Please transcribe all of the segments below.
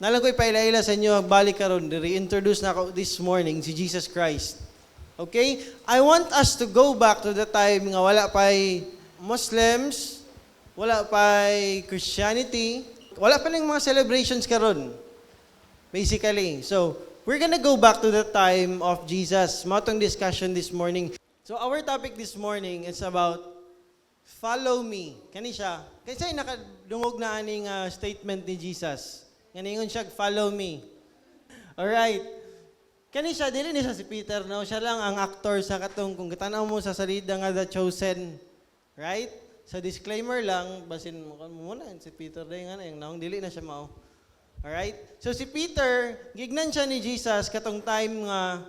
Nalang ko ipailaila sa inyo, balik karon, re-introduce na ako this morning si Jesus Christ. Okay? I want us to go back to the time nga wala pa'y Muslims, wala pa'y Christianity, wala pa lang mga celebrations karon. Basically. So, we're gonna go back to the time of Jesus. Matong discussion this morning. So, our topic this morning is about follow me. Kani siya. Kasi nakadungog na aning statement ni Jesus. Nganingon siya, follow me. Alright. Kani siya, dili ni siya si Peter, no? Siya lang ang actor sa katong, kung katanaw mo sa salida nga The Chosen. Right? Sa disclaimer lang, basin mo muna, si Peter din nga na, yung naong dili na siya mao. Alright? So si Peter, gignan siya ni Jesus katong time nga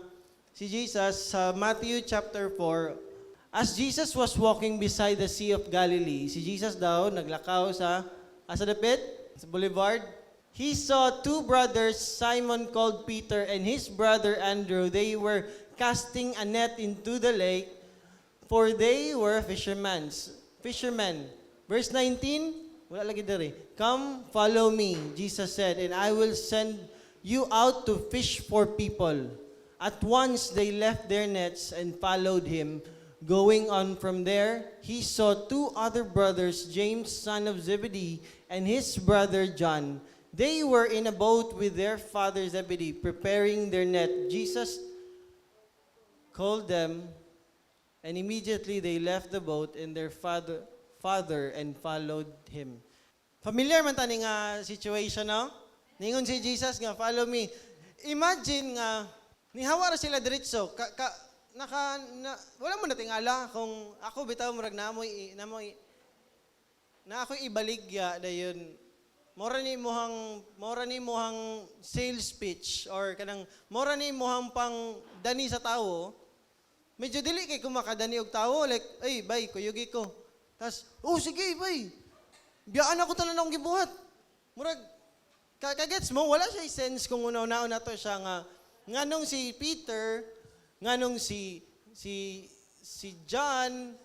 si Jesus sa Matthew chapter 4. As Jesus was walking beside the Sea of Galilee, si Jesus daw naglakaw sa dapit, sa boulevard. He saw two brothers, Simon called Peter and his brother Andrew. They were casting a net into the lake, for they were fishermen. Verse 19, wala lagi dari. Come, follow me, Jesus said, and I will send you out to fish for people. At once they left their nets and followed him. Going on from there, he saw two other brothers, James, son of Zebedee, and his brother John. They were in a boat with their father Zebedee, preparing their net. Jesus called them, and immediately they left the boat and their father and followed him. Familiar man tani nga situation, no? Ningon si Jesus nga, follow me. Imagine nga, nihawa ra sila diretso. Wala mo natingala kung ako bitaw murag na ako ibaligya dayon. Mora ni mohang sales pitch or kanang mora ni mohang pang dani sa tao. Medyo dili kay kumakadani og tao like, ay bay kuyugi ko. Tas, sige bay. Biyaan ako tanan akong gibuhat. Murag kagets mo wala siya sense kung una-una na to siya nga nganong si Peter, nganong si John,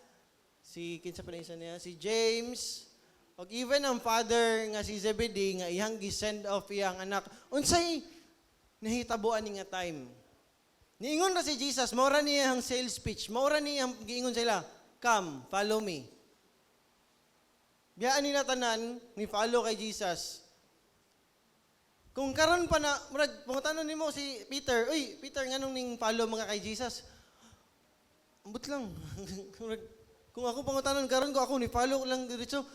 kinsa pa isa niya, si James, o even ang father nga si Zebedee nga iyang gi-send off iyang anak. Unsay nahitabuan ni nga time? Niingon na si Jesus, maura niya ang sales pitch, maura niya ang giingon sila, come, follow me. Biyaan nila tanan, ni follow kay Jesus. Kung karon pa na, murag, pangutanon nimo si Peter, uy, Peter, nganong ning follow mga kay Jesus? Ambot lang. Kung ako pangutanon karon ko ako ni follow lang diretso.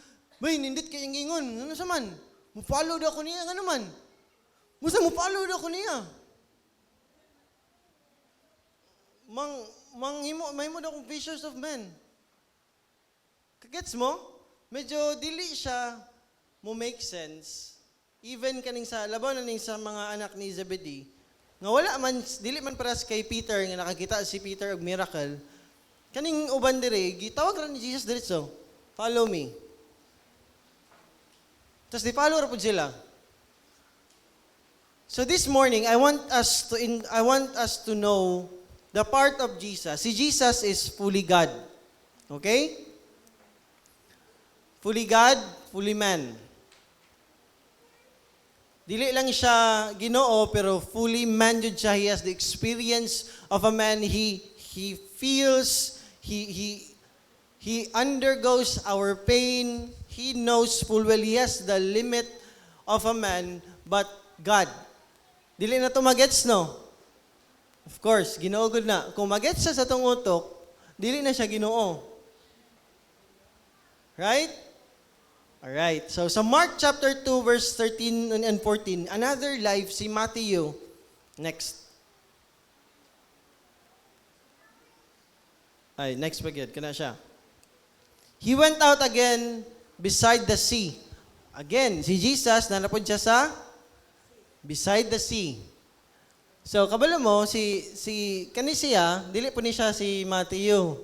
Bay, nindit kay ingon. Ano sa man? Mo-follow daw ko niya, ano man? Musa mo-follow daw ko niya. Mahimo daw kong fishers of men. Kagets mo? Medyo dili siya mo make sense. Even kaning sa labaw na ning sa mga anak ni Zebedee, nga wala man, dili man paras kay Peter, nga nakakita si Peter og miracle, kaning uban dire, gitawag ra ni Jesus diretso, follow me. Tapos di-follow ra pud sila. So this morning, I want us to know the part of Jesus. Si Jesus is fully God. Okay? Fully God, fully man. Dili lang siya Ginoo pero fully man jud siya. He has the experience of a man. He feels, he undergoes our pain. He knows full well he has the limit of a man, but God. Dili na to magets, no? Of course, Ginoo gud na. Kung magets siya sa tong utok, dili na siya Ginoo. Right? Alright. So sa Mark chapter 2 verse 13 and 14, another life si Matthew. Next. Ay, next pagid kana siya. He went out again beside the sea. Again, si Jesus nanapod siya sa beside the sea. So kabalo mo si kani siya, dili po ni siya si Matthew.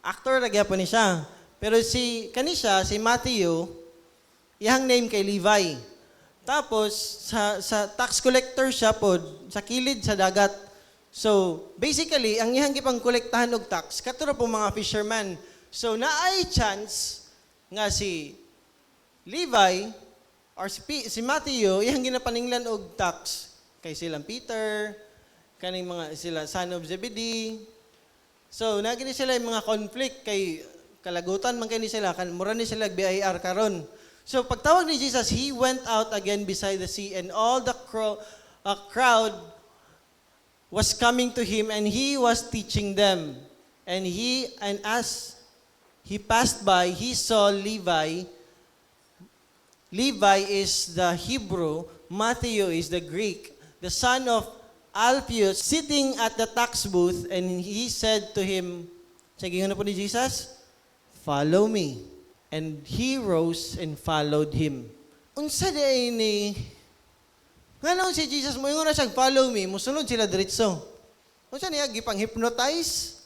Actor ra gyapon ni siya. Pero si Matthew, iyang name kay Levi. Tapos sa tax collector siya pod sa kilid sa dagat. So basically ang iyang gipang kolektahan og tax kato ra po mga fisherman. So naay chance nga si Levi or si Matthew, iyang ginapaninglan og tax kay silang Peter, kaning mga sila son of Zebedee. So, nagini sila yung mga conflict kay kalagutan man kay ni sila, mura ni sila BIR karon. So, pagtawag ni Jesus, He went out again beside the sea and all the crowd was coming to Him and He was teaching them. And as He passed by, He saw Levi. Levi is the Hebrew, Matthew is the Greek, the son of Alphaeus, sitting at the tax booth, and he said to him, sige nga na po ni Jesus, follow me. And he rose and followed him. Unsa day ni, nga naon si Jesus, mo yung na siyang follow me, musunod sila diretso. Unsa niya, gipang-hypnotize?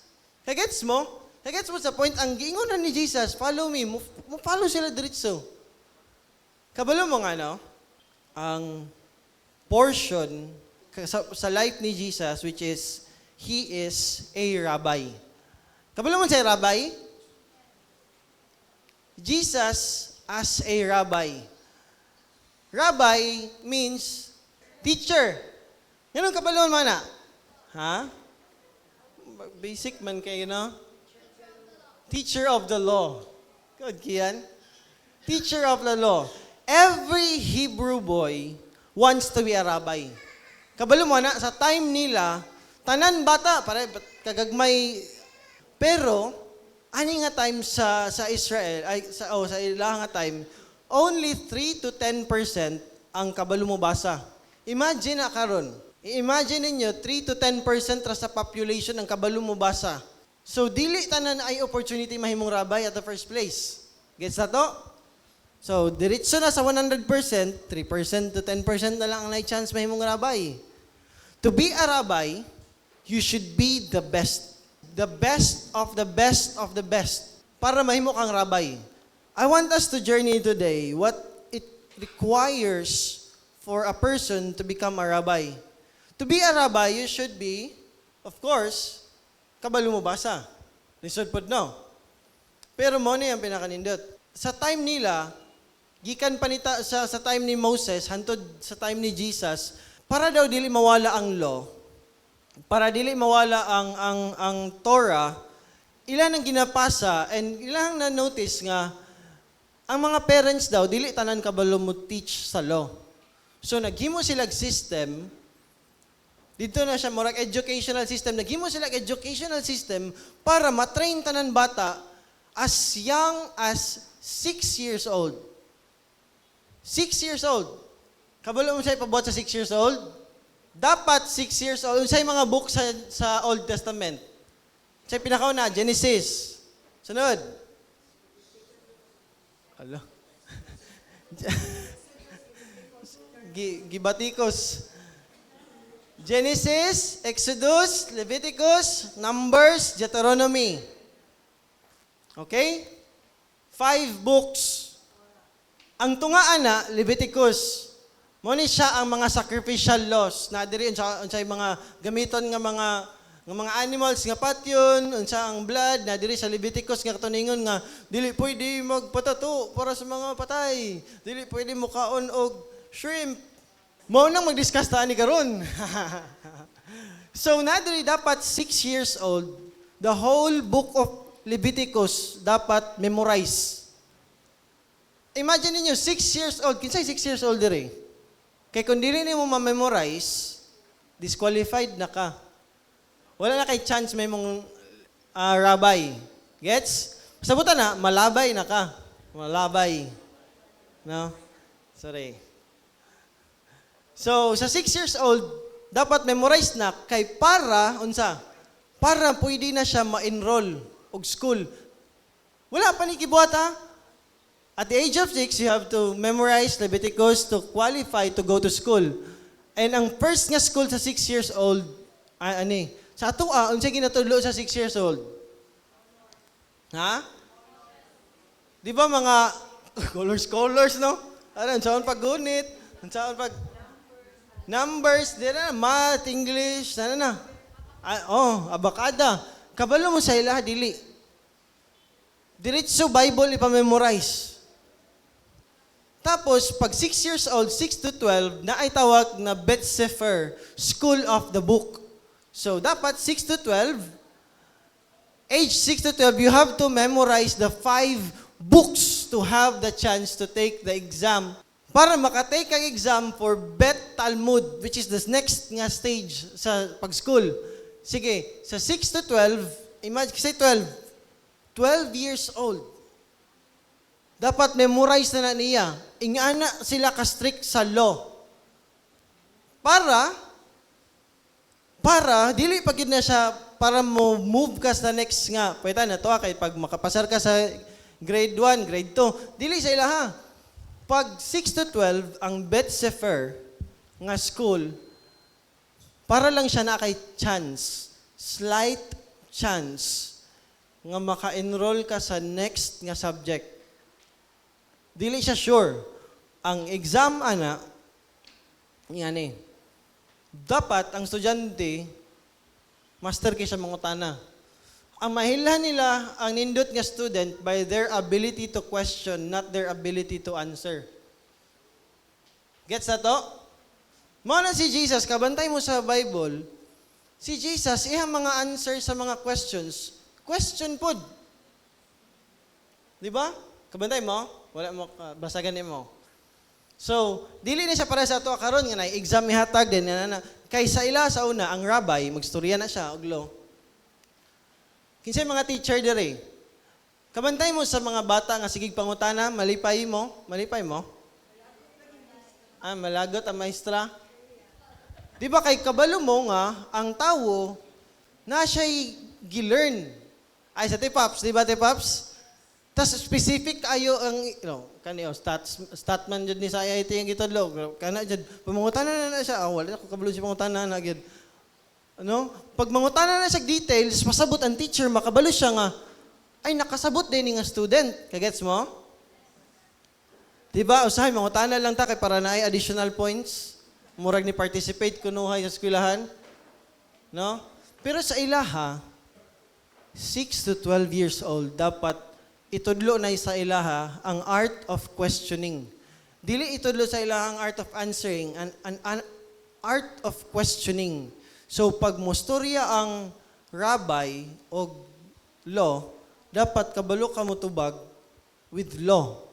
Hagets mo? Hagets mo sa point, ang giingon na ni Jesus, follow me, mo follow sila diretso. Kabalo mo nga, no? Ang portion sa life ni Jesus, which is, He is a rabbi. Kabalo mo siya rabbi? Jesus as a rabbi. Rabbi means teacher. Yan ang kabalo mo na. Ha? Basic man kayo, no? Teacher of the law. Good, Kian. Teacher of the law. Every Hebrew boy wants to be a rabbi. Kabalo mo na, sa time nila, tanan bata, para kagagmay. Pero, ani nga time sa Israel, sa ilang nga time, only 3 to 10% ang kabalo mo basa. Imagine na karon. Imagine ninyo, 3 to 10% ra sa population ang kabalo mo basa. So, dili tanan ay opportunity mahimong rabbi at the first place. Gets na to? So, diretso na sa 100%, 3% to 10% na lang ang chance mahimong rabbi. To be a rabbi, you should be the best. The best of the best of the best. Para mahimo kang rabbi. I want us to journey today what it requires for a person to become a rabbi. To be a rabbi, you should be, of course, kabalo mo basa. Lisod pod no. Pero mo ni ang pinakanindot. Sa time nila, gikan panita sa time ni Moses, hantod sa time ni Jesus, para daw dili mawala ang law, para dili mawala ang Torah, ilan ang ginapasa and ilang na-notice nga ang mga parents daw dili tanan kabalo mo teach sa law. So naghimo silang system. Dito na siya murag educational system. Naghimo silang educational system para matrain tanan bata as young as 6 years old. 6 years old. Kabalo mo siya ipabuhat sa 6 years old? Dapat 6 years old. Unsay mga book sa Old Testament? Siya pinakauna, Genesis. Sunod. Alo. Gibatikos. Genesis, Exodus, Leviticus, Numbers, Deuteronomy. Okay? 5 books. Ang tungaan na, Leviticus. Mo ni siya ang mga sacrificial laws na diri unsay mga gamiton nga mga animals nga patyon, unsa ang blood na diri sa Leviticus nga katuningon nga dili pwede magpatato para sa mga patay. Dili pwede mo kaon og shrimp. Mao nang mag-discuss ta ani karon. So na diri dapat 6 years old, the whole book of Leviticus dapat memorize. Imagine niyo 6 years old, kinsay 6 years old diri? Kaya kung dili mo ma-memorize, disqualified na ka. Wala na kay chance may mong rabbi. Gets? Sabutan na, malabay na ka. Malabay. No? Sorry. So, sa 6 years old, dapat memorize na kay para, unsa? Para pwede na siya ma-enroll og school. Wala pa ni kibuhat ha? At the age of 6, you have to memorize Leviticus to qualify to go to school. And ang first nga school sa 6 years old, sa ato unsay ginatudlo sa 6 years old? Ha? Di ba mga colors, no? Ano, saan paggunit? Saan pag... Numbers, di na, math, English, sana na. Abakada. Kabalo mo sa ila, dili. Diretso Bible ipamemorize. Tapos, pag 6 years old, 6 to 12, na ay tawag na Bet Sefer, School of the Book. So, dapat 6 to 12, age 6 to 12, you have to memorize the 5 books to have the chance to take the exam. Para makatake ang exam for Bet Talmud, which is the next nga stage sa pag-school. Sige, sa 6 to 12, imagine, say 12 years old. Dapat memorize na niya. Ingana sila ka-strict sa law. Para, dili pag yun na siya, para mo move ka sa next nga. Pwede na to, kay pag makapasar ka sa grade 1, grade 2, dili sa ilaha. Pag 6 to 12, ang Bet Sefer nga school, para lang siya na kay chance, slight chance, nga maka-enroll ka sa next nga subject. Dili siya sure. Ang exam, yan dapat, ang estudyante, master kay siya mangutana. Ang mahilhan nila, ang nindot nga student, by their ability to question, not their ability to answer. Gets na to? Mao na si Jesus, kabantay mo sa Bible, si Jesus, ihang mga answer sa mga questions, question pod. Di ba? Kabantay mo? Wala mo, basagan mo. So, dili na siya para sa ato karon nga na exam ihatag din na kaysa ila sa una ang rabbi magstorya na siya og law. Kinsay mga teacher dire. Kabantay mo sa mga bata nga sigig pangutana, malipay mo? Malagot ang maestra. Di ba kay kabalo mo nga ang tawo na siya'y gilearn. Ay sa Tipaps, di ba Tipaps? Tas specific ayo ang kaniyo statman jud ni sa IIT ang gitudlo kana jud pamangutana na siya wala ko kabalo si pangutana na gyud pag mangutana na siya details pasabot ang teacher makabalo siya nga ay nakasabot din nga student kagets mo diba usahay mangutana lang ta kay para na ay additional points murag ni participate kunuhay sa eskwelahan pero sa ilaha 6 to 12 years old dapat itudlo na sa ilaha ang art of questioning. Dili itudlo sa ilaha ang art of answering, an art of questioning. So pag mostorya ang rabbi o law, dapat kabalo ka motubag with law.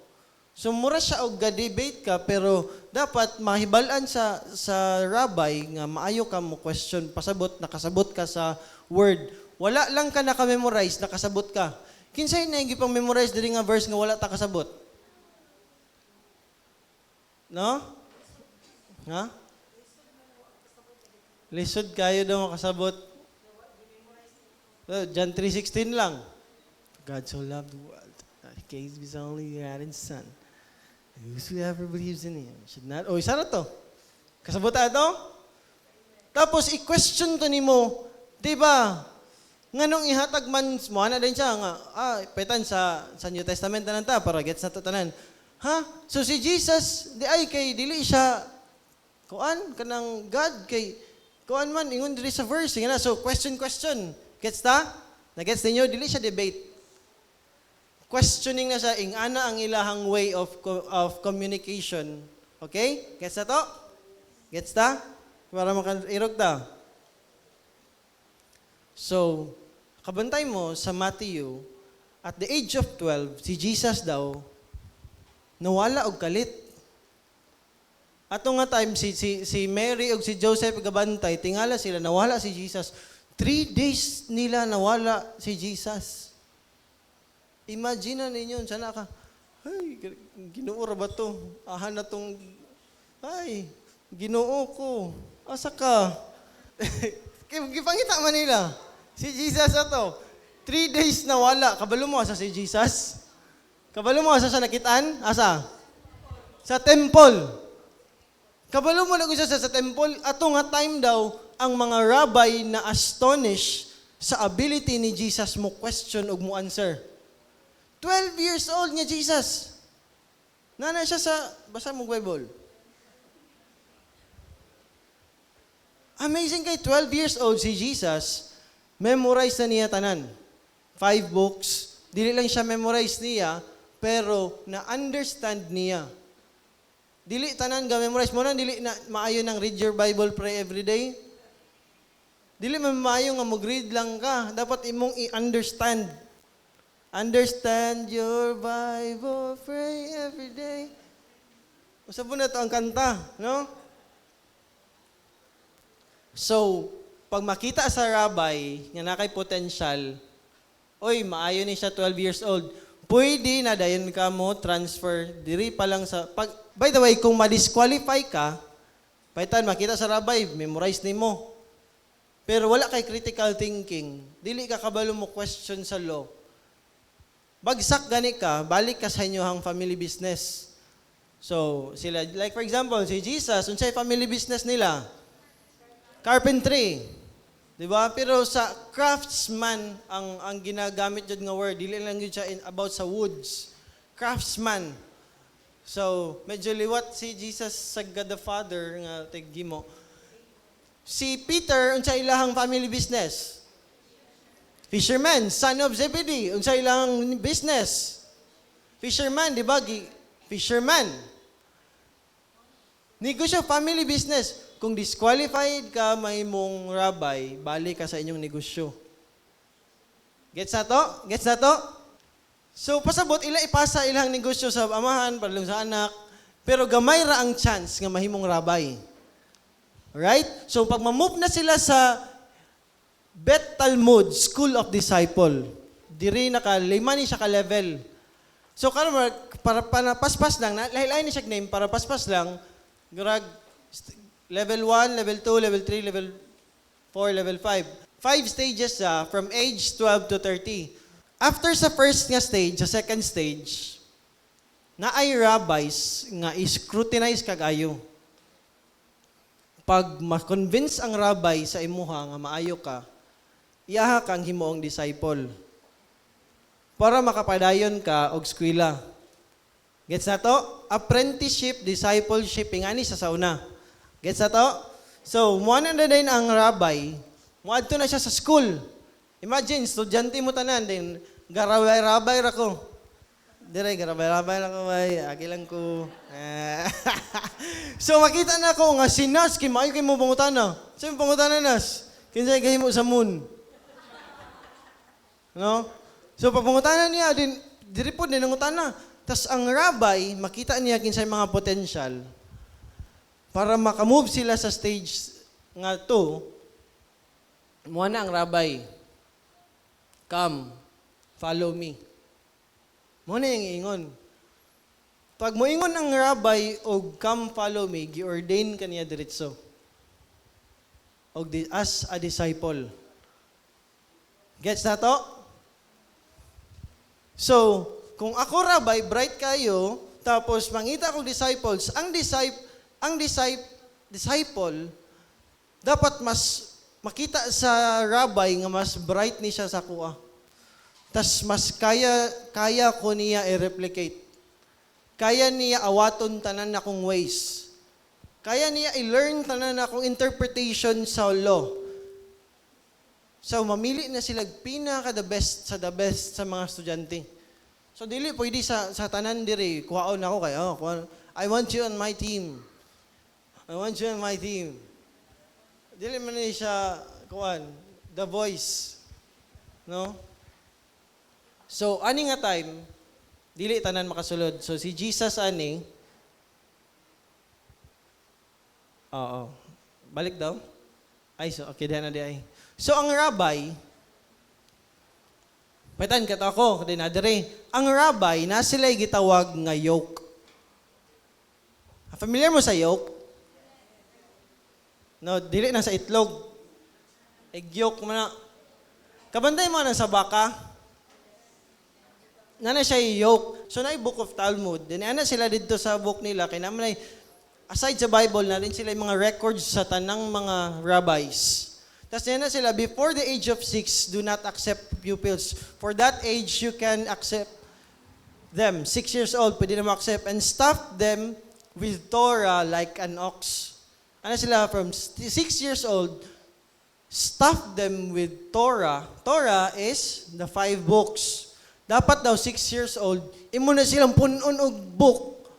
So mura siya og ga-debate ka pero dapat mahibalan sa rabbi nga maayo ka mo question pasabot nakasabot ka sa word. Wala lang ka naka-memorize, nakasabot ka. Kinsay na yung pang-memorize diri nga verse nga wala ta kasabot? No? Ha? Lisod kayo daw makasabot. John 3:16 lang. God so loved the world that he gave his only begotten Son. Whosoever believes in him should not... isa na to. Kasabot to? Tapos i-question to nimo, di ba? Nga nung ihatag man mo, din siya nga, petan sa New Testament na ta, para gets na to tanan. So si Jesus, dili siya, kanang God, man, ingon dili sa verse, nga na, so question. Gets ta? Na-gets ninyo? Dili siya debate. Questioning na siya, ingana ang ilahang way of communication. Okay? Gets na to? Gets ta? Para makairog ta. So, kabantay mo sa Matthew, at the age of 12, si Jesus daw, nawala og kalit. Ato nga time, si Mary o si Joseph gabantay, tingala sila, nawala si Jesus. 3 days nila nawala si Jesus. Imagine na ninyo, sana ka, ay, Ginoo ra ba to? Ahan na tong, ay, Ginoo ko. Asa ka? Gipangita man nila. Si Jesus ato. 3 days na wala. Kabalo mo asa si Jesus? Kabalo mo asa siya nakitaan? Asa? Sa temple. Kabalo mo na siya sa temple. Ato nga time daw, ang mga rabbi na astonish sa ability ni Jesus mo question ug mo answer. 12 years old niya Jesus. Nana siya sa, basa mo Bible. Amazing kay 12 years old si Jesus, memorize na niya tanan. 5 books. Dili lang siya memorize niya, pero na-understand niya. Dili tanan ga memorize mo na dili na maayo nang read your Bible, pray every day. Dili man maayo nga mag-read lang ka. Dapat imong i-understand. Understand your Bible, pray every day. Usab na to ang kanta, no? So, pag makita sa rabbi nga nakay potential, oy, maayo ni siya 12 years old. Pwede na dayon ka mo transfer diri pa lang sa by the way, kung ma-disqualify ka, paitan makita sa rabbi, memorize nimo. Pero wala kay critical thinking, dili ka kabalo mo question sa law. Bagsak gani ka, balik ka sa inyohang family business. So, sila, like for example, si Jesus, unsay family business nila? Carpentry. Diba? Pero sa craftsman, ang ginagamit dyan nga word, dili lang yun siya about sa woods. Craftsman. So, medyo liwat si Jesus sa God the Father, nga tigimo. Si Peter, unsay ilahang family business? Fisherman, son of Zebedee, unsay ilahang business? Fisherman, di ba? Fisherman. Negosyo, family business. Kung disqualified ka, may mong rabbi, balik ka sa inyong negosyo. Gets na to? Gets na to? So, pasabot, ipasa ilang negosyo sa amahan, padulong sa anak, pero gamay ra ang chance nga mahimong rabbi. Alright? So, pag mamove na sila sa Bet Talmud, School of Disciple, diri lima ni siya ka-level. So, para paspas lang, lahi-lahi ni siya name, para paspas lang, grag, level 1, level 2, level 3, level 4, level 5. 5 stages from age 12 to 30. After sa first nga stage, sa second stage, na ay rabbis nga scrutinize kagayo. Pag ma-convince ang rabbi sa imuha nga maayo ka, iyaha kang himuong disciple. Para makapadayon ka og eskwela. Gets na to? Apprenticeship, discipleship, ingani sa sauna. Gets na to? So, muana na din ang rabbi, muadto na siya sa school. Imagine, estudyante mo tanan, din, garaway-rabay ra ko. Dire, garaway-rabay ra ko, bay. Aki lang ko. So, makita na ko nga si Nas, kimayo kayo mo pangutana. Saan yung pangutana, Nas? Kinsay kayo mo sa moon. No? So, pag pangutana niya, diri po din ang utana. Tas ang rabbi, makita niya kinsay mga potential para makamove sila sa stage nga 2. Muna ang rabbi, come, follow me. Muna yung ingon. Pag moingon ang rabbi o come, follow me, gi-ordain ka niya diretso. O as a disciple. Gets na to? So, kung ako rabbi, bright kayo, tapos mangita akong disciples, ang disciple, dapat mas makita sa rabbi nga mas bright ni siya sa kuha. Tas mas kaya ko niya i-replicate. Kaya niya awaton tanan akong ways. Kaya niya i-learn tanan akong interpretation sa law. So, mamili na sila the best sa mga estudyante. So, dili pwede sa tanan diri, kuhaon ako kayo. I want you on my team. I want you on my team. Dili man ni siya, the voice. No? So, ani nga time, dili tanan makasulod. So, si Jesus ani, balik daw. Ay, so, okay, na di ay. So, ang rabbi, paitan ka ako, din adere. Ang rabbi, na sila'y gitawag nga yoke. Familiar mo sa yoke? No, dili na sa itlog. Egg-yoke mo na. Kabantay mo na sa baka. Na siya yoke. So, na Book of Talmud. Din na sila dito sa book nila. Kaya naman ay, aside sa Bible, na rin sila yung mga records sa tanang mga rabbis. Tapos na sila, before the age of 6, do not accept pupils. For that age, you can accept them. 6 years old, pwede na ma-accept. And stuff them with Torah like an ox. Ano sila, from 6 years old, stuff them with Torah. Torah is the 5 books. Dapat daw 6 years old, imo na silang punon og book.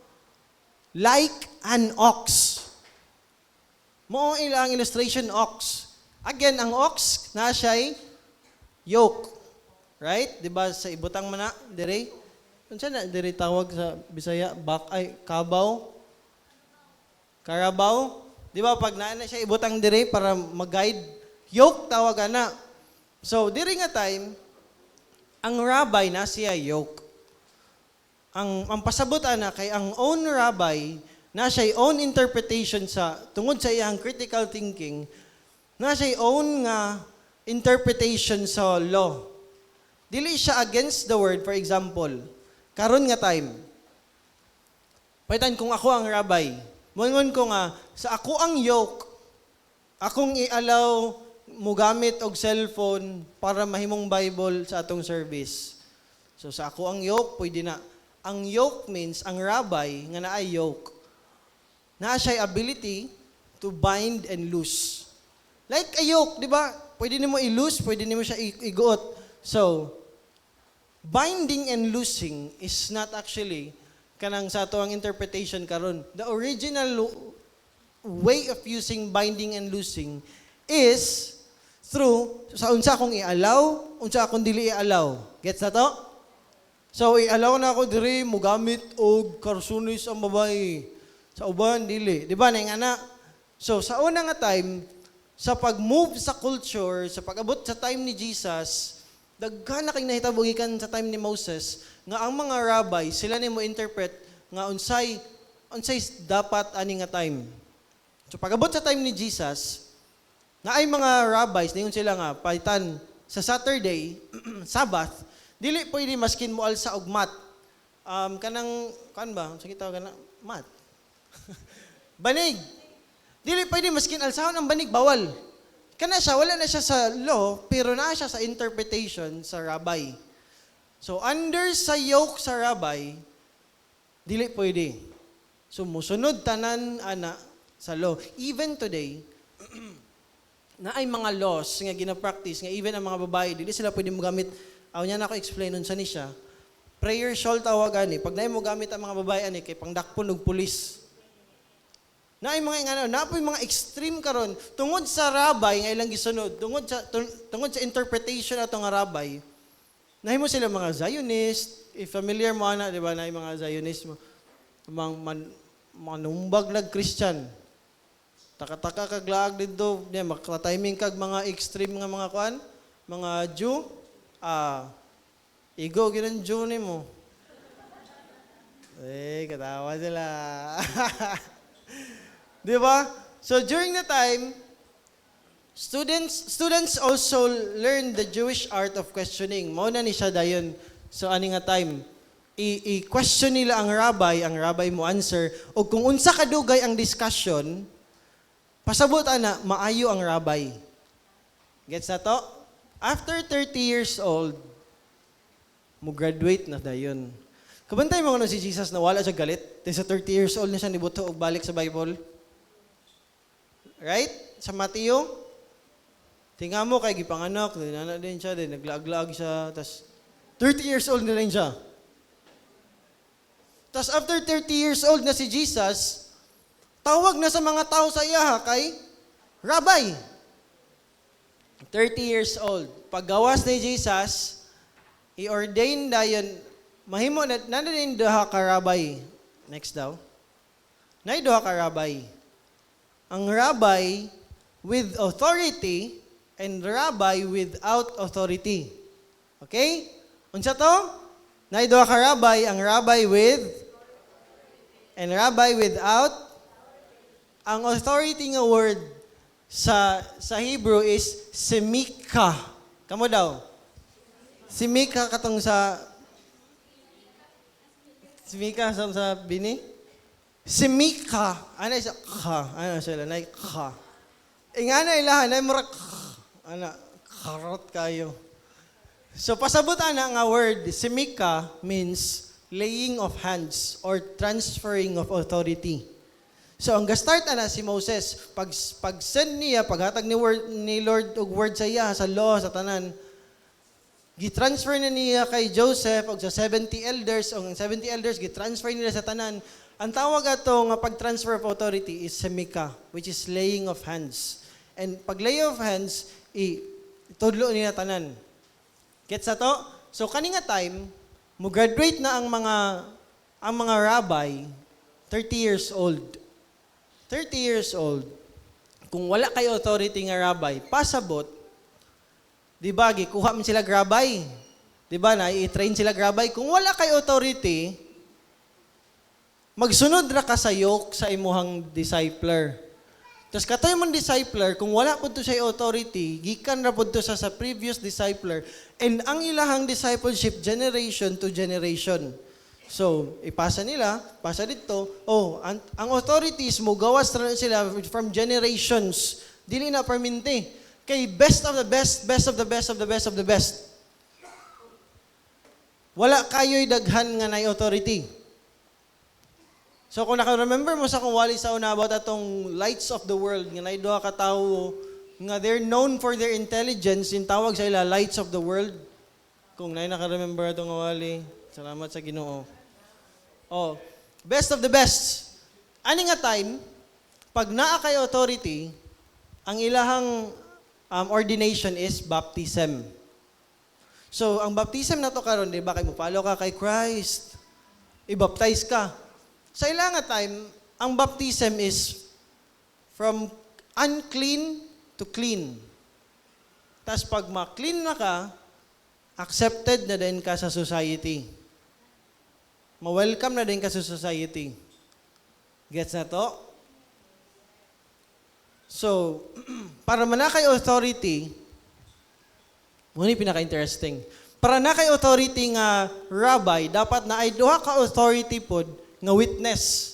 like an ox. Mo ilang illustration ox. Again, ang ox na siya'y yoke. Right? 'Di ba sa ibutang mana dire? Unsa na dire tawag sa Bisaya? Kabaw. Karabaw. 'Di ba pag naa na siya ibutang dire para mag-guide, yoke tawag ana. So dire nga time ang rabbi na siya yoke. Ang pasabot ana kay ang own rabbi na siya own interpretation sa tungod sa iyang critical thinking, na siya own nga interpretation sa law. Dili siya against the word, for example. Karon nga time. Paitan kung ako ang rabbi, mongon ko nga sa ako ang yoke, akong i-allow mo gamit og cellphone para mahimong Bible sa atong service. So sa ako ang yoke, pwede na. Ang yoke means, ang rabbi nga naay yoke, na siya ability to bind and loose. Like a yoke, di ba? Pwede nimo i-loose, pwede nimo siya iguot. So, binding and loosing is not actually kanang sa ato ang interpretation karon. The original way of using binding and loosing is through sa unsa akong i-allow, unsa akong dili i-allow. Gets na to? So, i-allow na ako diri mo gamit og karsunis ang babae. Sa uban dili, di ba nang ana? So, sa una nga time, sa pag-move sa culture, sa pag-abot sa time ni Jesus, daghan na kay nahitabugikan sa time ni Moses nga ang mga rabbi sila nimo interpret nga unsay dapat ani nga time. So pag-abot sa time ni Jesus, na ay mga rabbis ningon sila nga paitan sa Saturday, Sabbath, dili pwede maskin mo alsa og mat. Kanang kan ba? Sa kita kana mat. Banig. Dili pwede maskin alsahon ang banig bawal. Kana siya, wala na siya sa law, pero na siya sa interpretation sa rabbi. So, under sa yoke sa rabbi, dili pwede. So, musunod tanan, ana, sa law. Even today, na ay mga laws nga gina-practice, nga even ang mga babae, dili sila pwede mo gamit, niya na ako explain nun sa ni siya, prayer shawl tawagan ni, pag na mo gamit ang mga babae, ani, kay pangdakpon og pulis. Na ay mga extreme karon tungod sa rabbi nga ilang gisunod, tungod sa interpretation ato nga rabbi. Nahimo sila mga Zionist, if familiar mo ana, di ba, na mga Zionist mga numbag lag Christian. Taka-taka kaglaag dito, makatiming kag mga extreme nga mga kuan, mga Jew, igo ginan Jew nimo. Katawa sila. Di ba? So during the time, students also learn the Jewish art of questioning. Mao na ni siya dayon. So ani nga time, i-question nila ang rabbi mo answer, o kung unsa kadugay ang discussion, pasabot ana maayo ang rabbi. Gets na to? After 30 years old, mo graduate na dayon. Kabantay mo ano si Jesus na wala siya galit. Sa 30 years old na siya nibuto og balik sa Bible. Right? Sa Mateo, tingnan mo kay gipanganak, dinana din siya, din naglaag-laag siya, tas 30 years old na rin siya. Tas after 30 years old na si Jesus, tawag na sa mga tao sa iya kay Rabbi. 30 years old. Paggawas ni Jesus, i-ordain dayon, mahimo na din duha ka rabbi. Next daw. Nay duha ka rabbi. Ang rabbi with authority and rabbi without authority. Okay? Unsa to? Nay duha ka rabbi, ang rabbi with and rabbi without. Ang authority nga word sa Hebrew is semika. Kamo daw? Semika katong sa semika sa bini? Semika, ano siya? Ano sila? Like, ingana ilahan, ay mura, karot kayo. So, pasabutan na nga word, semika means laying of hands or transferring of authority. So, ang gastart na si Moses, pag-send niya, paghatag ni Lord og word sa iya, sa law, sa tanan, gitransfer na niya kay Joseph og sa 70 elders, o ang 70 elders, gitransfer nila sa tanan, Ang tawag ato nga pag-transfer of authority is semika, which is laying of hands. And pag lay of hands, itudlo niya tanan. Gets na to? So kaninga time, mo graduate na ang mga rabbi, 30 years old. 30 years old. Kung wala kay authority nga rabbi, pasabot, di ba, gikuha man sila rabbi. Di ba, i-train sila rabbi. Kung wala kay authority, magsunod ra ka sa yoke sa imuhang discipler. Tapos katoy mong discipler, kung wala po to siya authority, gikan ra po to sa previous discipler, and ang ilahang discipleship generation to generation. So, ipasa nila, pasa dito, ang authorities mo, gawas na sila from generations. Dili na perminti. Kay best of the best, best of the best of the best of the best. Wala kayo'y daghan nga na authority. So kung naka-remember mo sa kung wali sa una about atong lights of the world, nga naiduha ka tao, nga they're known for their intelligence, yung tawag sa ila, lights of the world. Kung naka-remember atong wali, salamat sa Ginoo. Best of the best. Ani nga time, pag naa kay authority, ang ilahang ordination is baptism. So, ang baptism na to karon, di ba, kay mo follow ka kay Christ, i-baptize ka. Sa ilang time, ang baptism is from unclean to clean. Tapos pag ma-clean na ka, accepted na din ka sa society. Ma-welcome na din ka sa society. Gets na to? So, para manakay authority, muna pinaka-interesting. Para na kay authority nga rabbi, dapat na ay duha ka authority pod nga witness.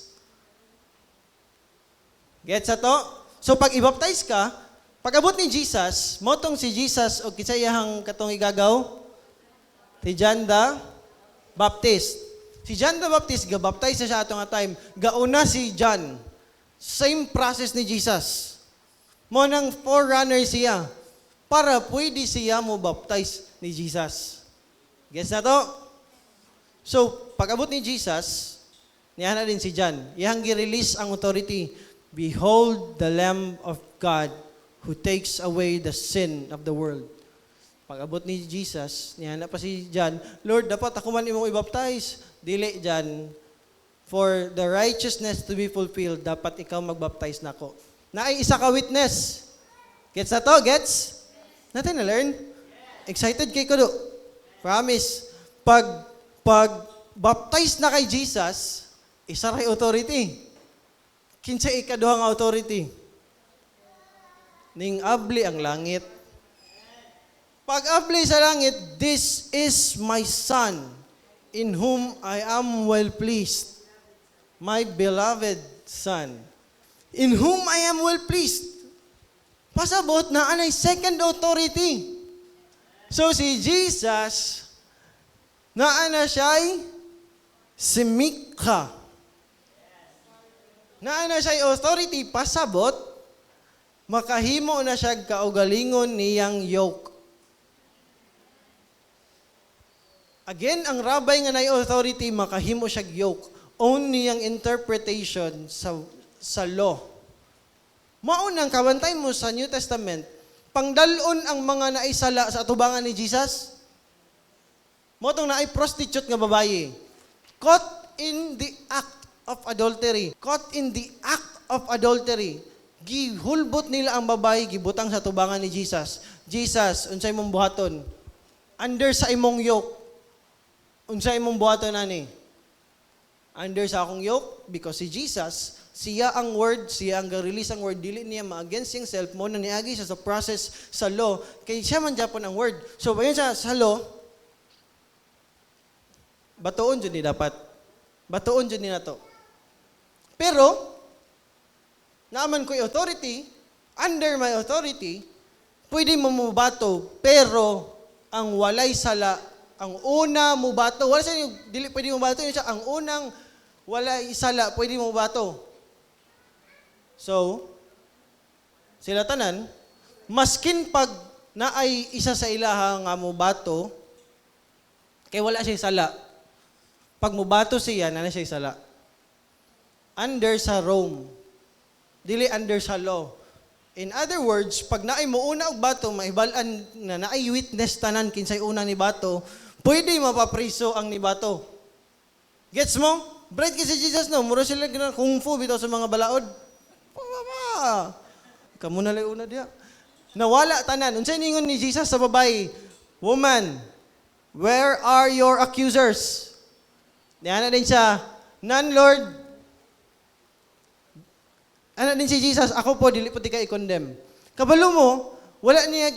Gets sa to? So pag i-baptize ka, pag abot ni Jesus, motong si Jesus o kinsa iyang katong igagaw? Si John the Baptist. Si John the Baptist, ga-baptize na siya atong nga time. Gauna si John. Same process ni Jesus. Mo nang forerunner siya para pwede siya mo baptize ni Jesus. Gets na to? So, pag abot ni Jesus, niya na din si John. Iyang gi-release ang authority. Behold the Lamb of God who takes away the sin of the world. Pag abot ni Jesus, niya na pa si John, Lord, dapat ako man imong i-baptize. Dili, John. For the righteousness to be fulfilled, dapat ikaw mag-baptize na ako. Na ay isa ka witness. Gets na to? Gets? Natin na learn? Excited kay Kudo? Promise. Pag baptize na kay Jesus, isa ray authority. Kinsa ikaduhang authority? Ning abli ang langit. Pag abli sa langit, this is my son, in whom I am well pleased. My beloved son, in whom I am well pleased. Pasabot na anay second authority. So si Jesus, naana siya'y simikha. Naana siya'y authority, pasabot, makahimo na siya kaugalingon niyang yoke. Again, ang rabbi nga na authority, makahimo siya yoke. Own niyang interpretation sa law. Maunang kabantay mo sa New Testament, pangdalon ang mga naisala sa atubangan ni Jesus. Motong na ay prostitute nga babae. Caught in the act of adultery. Caught in the act of adultery. Gihulbot nila ang babae, gibutang sa tubangan ni Jesus. Jesus, unsay mong buhaton? Under sa imong yoke. Unsay imong buhaton ani? Under sa akong yoke, because si Jesus, siya ang word, siya ang release ang word, dili niya ma-against himself, mo na niagi siya sa process sa law, kay siya man Japon ang word. So, bayan siya sa law, batuon dyan ni dapat. Batuon dyan ni na to. Pero, naaman ko'y authority, under my authority, pwede mo mubato, pero ang walay sala, ang una mubato, wala siya yung, dili pwede mubato, yun siya, ang unang walay sala, pwede mubato. So, sila tanan, maskin pag naay isa sa ilaha nga mubato, kay wala siya sala. Pag mubato siya, na siya sala. under sa Rome. Dili under sa law. In other words, pag naay mo una og bato, maibalan na naay witness tanan kinsay una ni bato, pwede mapapriso ang ni bato. Gets mo? Bright kasi Jesus no, mura sila gina kung fu bitaw sa mga balaod. Papa. Kamu na lay una diha. Nawala tanan. Unsay ningon ni Jesus sa babae? Woman, where are your accusers? Diyan na din siya, none, Lord. Ano din si Jesus, ako po, dili po di ka i-condemn. Kabalo mo, wala niya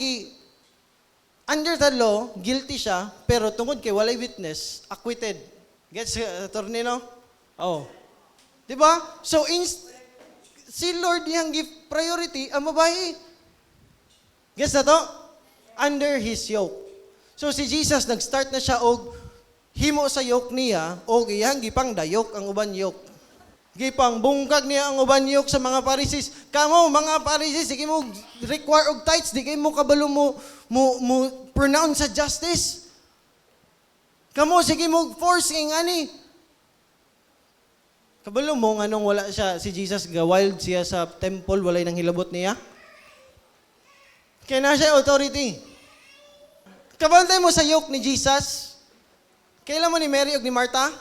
under the law, guilty siya, pero tungod kay walay witness, acquitted. Gets, attorney, no? Oh. Diba? So, si Lord niyang give priority ang babae. Gets na to? Under His yoke. So, si Jesus, nag-start na siya og himo sa yoke niya, o iyang gipang dayok ang uban yoke. Gipang bungkag niya ang uban yoke sa mga Pharisees. Kamo, mga Pharisees, sige mo require og tithes, di kayo mo kabalo mo pronounce sa justice. Kamo, sige mo force ng ani. Kabalo mo, anong wala siya, si Jesus, wild siya sa temple, walay nang hilabot niya. Kaya na siya authority. Kabantay mo sa yoke ni Jesus. Kailan mo ni Mary o ni Martha?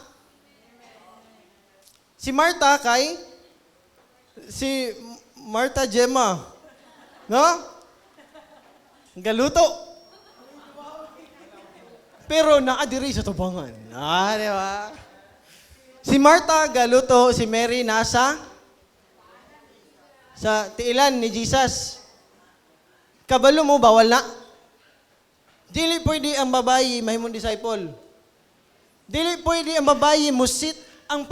Si Martha kay si Martha Gemma. No? Galuto. Pero naadiri sa tubangan. Di ba? Si Martha galuto, si Mary nasa sa tiilan ni Jesus. Kabalo mo, bawal na. Dili pwede ang babae mahimong disciple. Dili pwede ang babae mo sit ang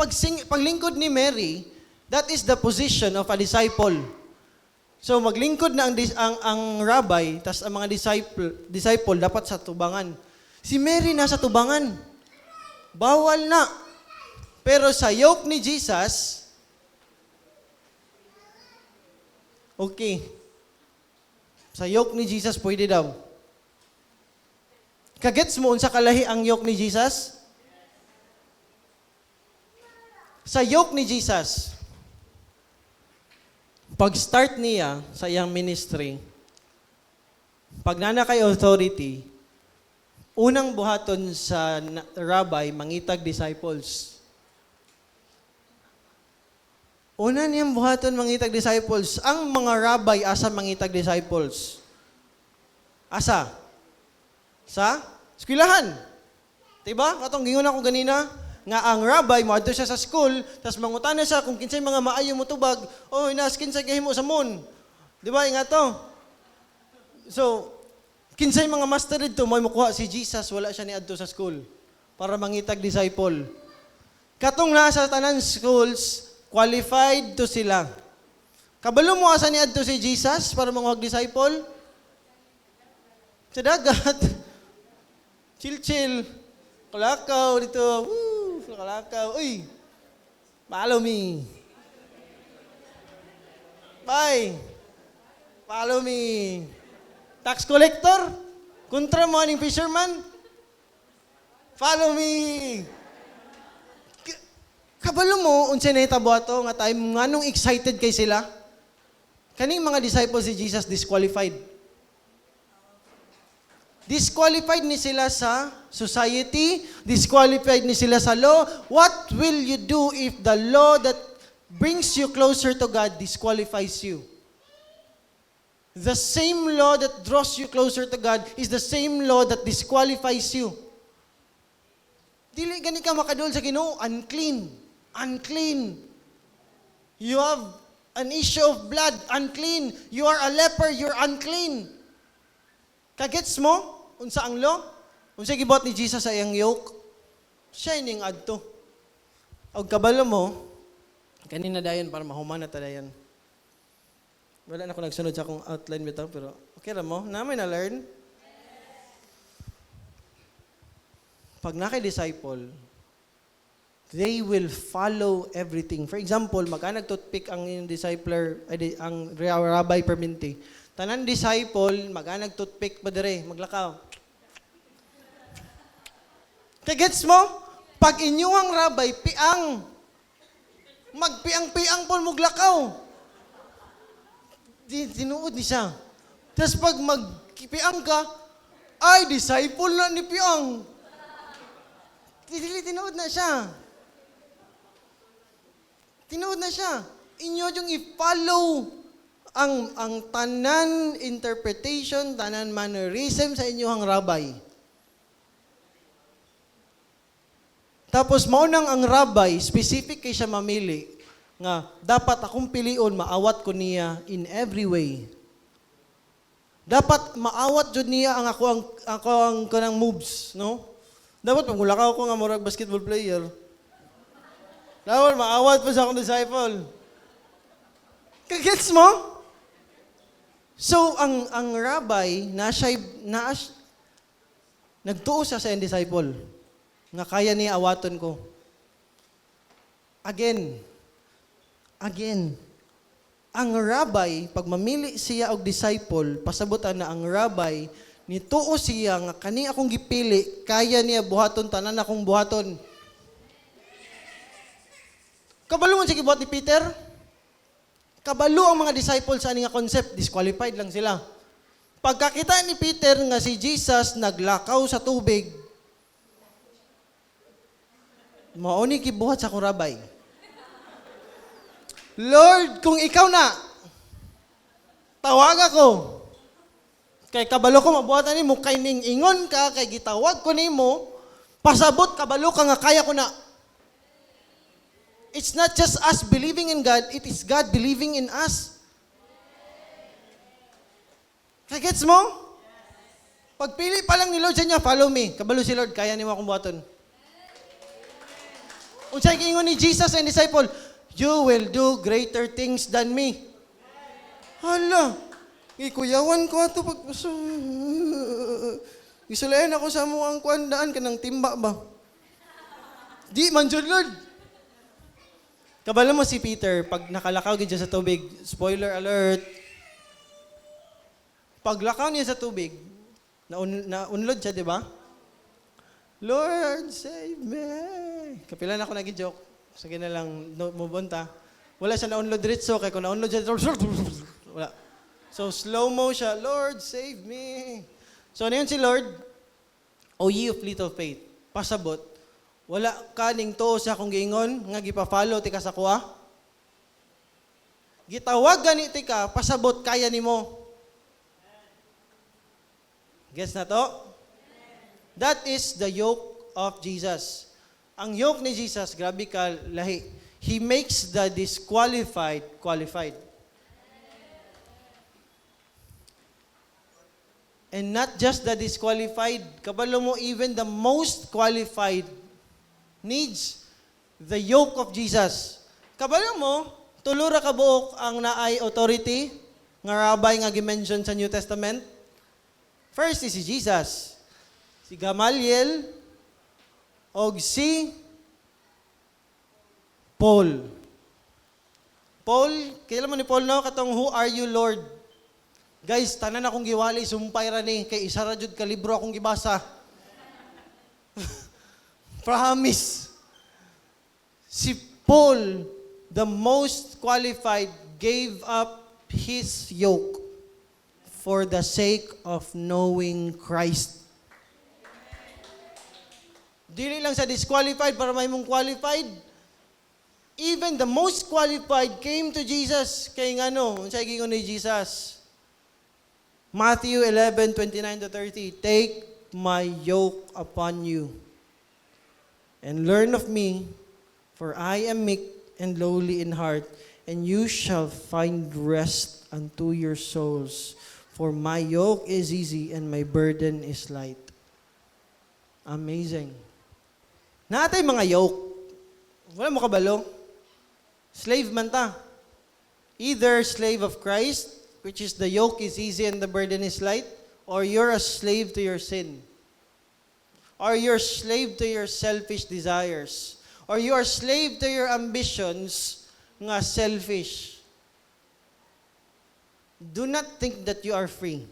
paglingkod ni Mary, that is the position of a disciple. So maglingkod na ang rabbi, tas ang mga disciple dapat sa tubangan. Si Mary nasa tubangan. Bawal na. Pero sa yoke ni Jesus, okay. Sa yoke ni Jesus, pwede daw. Kagets mo unsa kalahi ang yoke ni Jesus? Sa yoke ni Jesus, pag-start niya sa iyang ministry, pag nana kay authority, unang buhaton sa rabbi, mangitag disciples. Una niyang buhaton mangitag disciples. Ang mga rabbi, asa mangitag disciples? Asa? Sa eskwelahan. Diba? Katong gingon ako ganina, nga ang rabbi, moadto siya sa school, tas mangutana siya kung kinsay mga maayo mo tubag, inas kinsay kahimo sa mon. Di ba, nga to? So, kinsay mga master dito, mo kuha si Jesus, wala siya ni adto sa school, para mangitag disciple. Katong nasa tanan schools, qualified to sila. Kabalo mo asa ni adto si Jesus, para manguhag disciple? Sa dagat. Chill. Kalakaw dito. Woo! Kalakaw. Uy! Follow me. Bye. Follow me. Tax collector? Kontra mo aning fisherman? Follow me. Kabalo mo, unsay nahitabo ato nga tayo nganong excited kay sila? Kaning mga disciples si Jesus disqualified. Disqualified ni sila sa society, disqualified ni sila sa law. What will you do if the law that brings you closer to God disqualifies you? The same law that draws you closer to God is the same law that disqualifies you. Dili gani ka makadul sa Ginoo, unclean. Unclean. You have an issue of blood, unclean. You are a leper, you're unclean. Kagets mo? Unsa ang law? Unsa gibot ni Jesus sa iyang yoke? Shining adto. Og kabalo mo, kanina dayon para mahuman na ta dayon. Wala na ako nagsunod sa akong outline bitaw, pero okay ra mo? Namay na learn. Pag nakay-disciple, they will follow everything. For example, mag-nag-toothpick ang inyong discipler, ang rabbi perminti. Tanan disciple, mag-nag-toothpick ba dire, maglakaw. Kaya gets mo? Pag inyong rabbi, piang. Magpiang-piang po muglakaw. Tinuod ni siya. Tapos pag magpiang ka, ay, disciple na ni Piang. Tinuod na siya. Tinuod na siya. Inyo yung i-follow ang tanan interpretation, tanan mannerism sa inyong rabbi. Tapos maunang ang rabbi, specific kay siya mamili, nga dapat akong pilion, maawat ko niya in every way. Dapat maawat jud niya ang ako ang kanang moves, no? Dapat pagulakaw ko nga murag basketball player. Dapat maawat pa sa akong disciple. Kagets mo? So ang rabbi nagtuo siya sa disciple nga kaya niya awaton ko. Again, ang rabbi, pag mamili siya og disciple, pasabutan na ang rabbi, nituo siya nga kani akong gipili, kaya niya buhaton, tanan akong buhaton. Kabalo man siya gibuhat ni Peter? Kabalo ang mga disciples sa nga concept, disqualified lang sila. Pagkakita ni Peter nga si Jesus naglakaw sa tubig, mauni gibuhat sa akong rabbi. Lord, kung ikaw na, tawag ako. Kay kabalo ko mabuhatan nimo, kay ning ingon ka, kay gitawag ko nimo, pasabot kabalo ka nga kaya ko na. It's not just us believing in God, it is God believing in us. Kagets mo? Pagpili pa lang ni Lord sa inyo, follow me. Kabalo si Lord, kaya nimo akong buhaton. Unsay giingon ni Jesus and disciple, you will do greater things than me. Hala, ikuyawan ko ato pagpaso. Isulayan ako sa mo ang kuandaan ka ng timba ba? Di man jud Lord. Kabalo mo si Peter, pag nakalakaw gid siya sa tubig, spoiler alert, paglakaw niya sa tubig, naunlod siya, di ba? Lord, save me. Kapilan ako nag-joke. Sige na lang, mubunta. Wala siya na-unload diretso, kaya kung na-unload siya, wala. So, slow-mo siya, Lord, save me. So, ano yun si Lord? O ye of little faith. Pasabot. Wala ka ning to sa akong giingon, nga gipa-follow, tika sa kuha. Gitawag gani tika, pasabot, kaya ni mo. Guess na to? That is the yoke of Jesus. Ang yoke ni Jesus, grabe ka, lahi. He makes the disqualified qualified. And not just the disqualified, kabalo mo, even the most qualified needs the yoke of Jesus. Kabalo mo, tulura ka buok ang naay authority, nga rabbi nga gimension sa New Testament. First is si Jesus. Si Gamaliel, og si Paul. Paul, kailan mo ni Paul no? Katong, who are you, Lord? Guys, tanan akong giwali, sumpay ra ni, kay isa ra jud ka libro akong gibasa. Promise. Si Paul, the most qualified, gave up his yoke for the sake of knowing Christ. Dili lang sa disqualified para may mong qualified. Even the most qualified came to Jesus. Kay ngano, unsay gingon ni Jesus? Matthew 11:29-30. Take my yoke upon you and learn of me, for I am meek and lowly in heart, and you shall find rest unto your souls. For my yoke is easy and my burden is light. Amazing. Natay mga yoke. Wala mo kabalo. Slave man ta. Either slave of Christ, which is the yoke is easy and the burden is light, or you're a slave to your sin. Or you're a slave to your selfish desires. Or you are slave to your ambitions nga selfish. Do not think that you are free.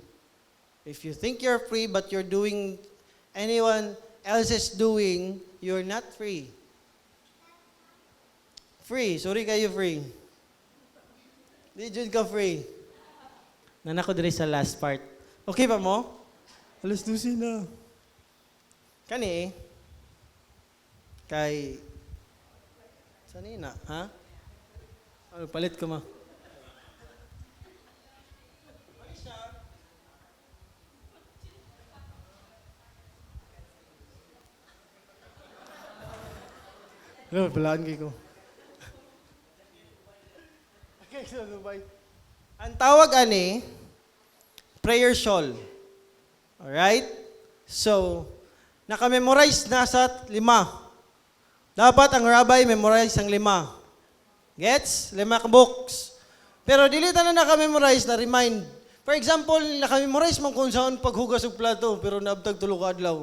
If you think you're free but you're doing anyone else's doing, you're not free. Free. Sorry kayo, free. Di jud ka free. Nanako diri sa last part. Okay pa mo? Alas 12 na. Kani kay sanina, ha? Ano, palit ko ma. No, balaan ko. Okay, so bye. Ang tawag ani, prayer shawl. Alright? So, nakamemorize na sa 5. Dapat ang rabbi memorize ang 5. Gets? 5 books. Pero dili ta na nakamemorize na remind. For example, nakamemorize man kung saan paghugas og plato, pero naabtag 3 ka adlaw.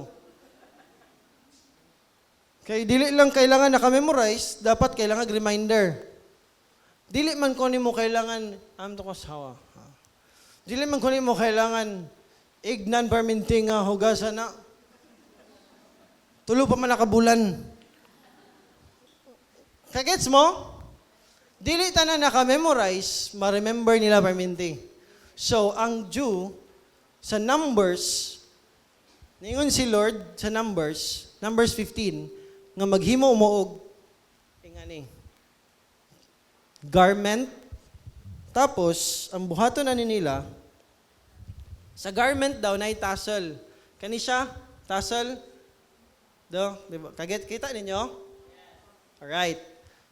Kay dili lang kailangan nakamemorize, dapat kailangan reminder. Dili man ko nimo kailangan to kasawa. Dili man ko nimo kailangan ignan perminting nga hugasan na. Tulo pa man nakabulan. Kagets mo? Dili ta na nakamemorize, ma-remember nila perminting. So, ang Jew sa Numbers, ningon si Lord sa Numbers 15, nga maghimo umuog ingani garment, tapos ang buhaton na nila sa garment daw na tassel. Kani siya tassel do, di ba? Kita ninyo? Alright.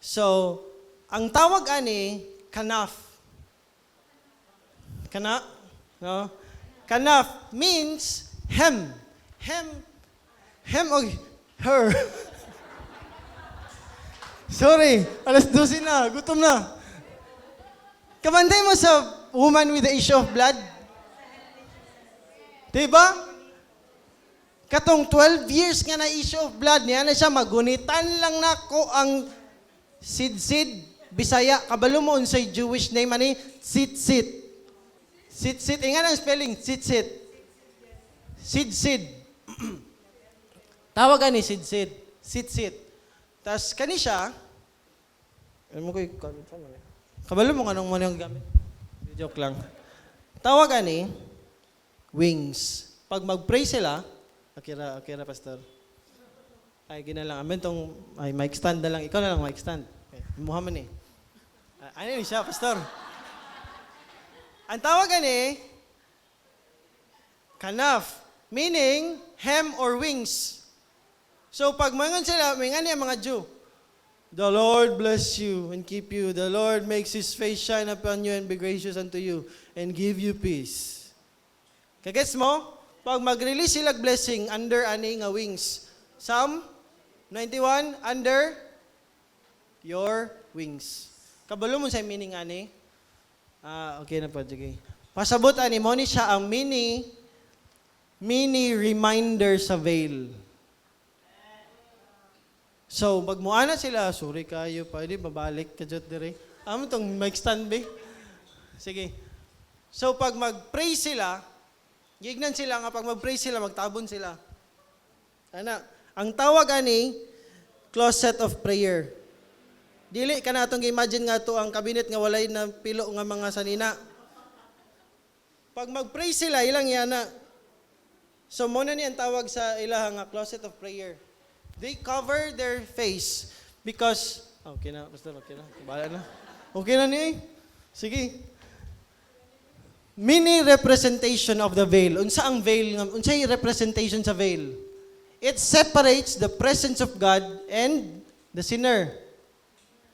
So ang tawag ani kanaf. No? Kanaf means hem o her. Sorry, alas 12 na, gutom na. Kamantay mo sa woman with the issue of blood? Diba? Katong 12 years nga na issue of blood niya na siya, magunitan lang na ko ang Sidsid, Bisaya, kabalo mo unsay Jewish name ani? Sitsit. Sitsit, ingan ang spelling, Sitsit. Sidsid. Tawag ni Sidsid. Sitsit. Tas kani siya, ano mo ko'y, kabalo mo nga nung mo yung gamit. Joke lang. Tawag ani, wings. Pag mag-pray sila, akira, pastor. Ay, gina lang. Amen tong, ay, mic stand na lang. Ikaw na lang, mic stand. Okay. Muhammad eh. Ano yun siya, pastor? Ang tawag ani, kanaf. Meaning, hem or wings. So, pag mangon sila, may nga niya mga Jew. The Lord bless you and keep you. The Lord makes His face shine upon you and be gracious unto you and give you peace. Kagets mo? Pag mag-release sila blessing under ani nga wings. Psalm 91, under your wings. Kabalo mo sa meaning ani? Okay na po, sige. Pasabot ani mo ni siya ang mini reminder sa veil. So, magmuana sila, sorry kayo, pwede babalik ka dyan dire. Amo tong mic stand be? Sige. So, pag mag-pray sila, gignan sila nga, pag mag-pray sila, magtabon sila. Ana, ang tawag ani, closet of prayer. Dili ka na itong imagine nga to ang kabinet nga walay na pilo nga mga sanina. Pag mag-pray sila, ilang yana. So, muna ni ang tawag sa ilaha nga closet of prayer. They cover their face because, okay na, pastor, okay na, bala na. Okay na niya. Sige. Mini representation of the veil. Unsa ang veil? Unsa yung representation sa veil? It separates the presence of God and the sinner.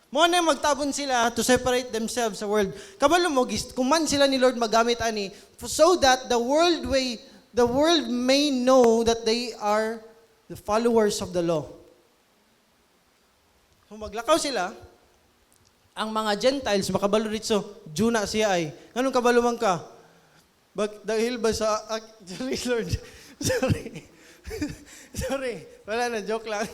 Mo na magtabon sila to separate themselves sa world. Kabalo mo, kuman sila ni Lord magamit ani so that the world may know that they are the followers of the law. Kung maglakaw sila, ang mga Gentiles, makabalo rito, Jew na siya ay. Anong kabalo man ka? Dahil ba sa... sorry, Lord. Sorry. Sorry. Wala na, joke lang.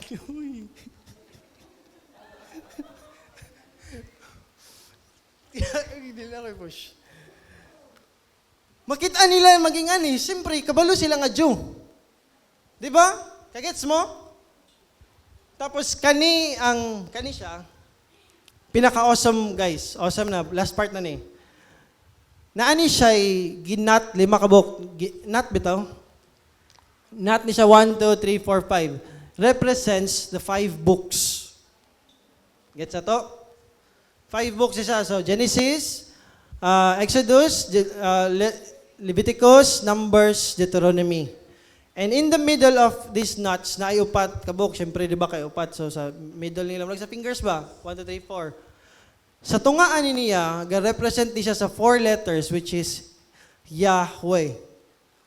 Hindi na ako push. Makita nila maging ani, siyempre, kabalo sila nga Jew. Di ba? Kagets mo? Tapos kani siya, pinaka-awesome, guys. Awesome na. Last part na ni. Naani siya'y ginat, 5 kabuk. Nat bitaw? Nat ni siya 1, 2, 3, 4, 5. Represents the 5 books. Gets na to? 5 books siya. So, Genesis, Exodus, Leviticus, Numbers, Deuteronomy. And in the middle of these nuts, na ay upat kabuk, syempre di ba kay upat? So, sa middle nila, sa fingers ba? 1, 2, 3, 4. Sa tungaan niya, ga-represent niya sa 4 letters, which is Yahweh.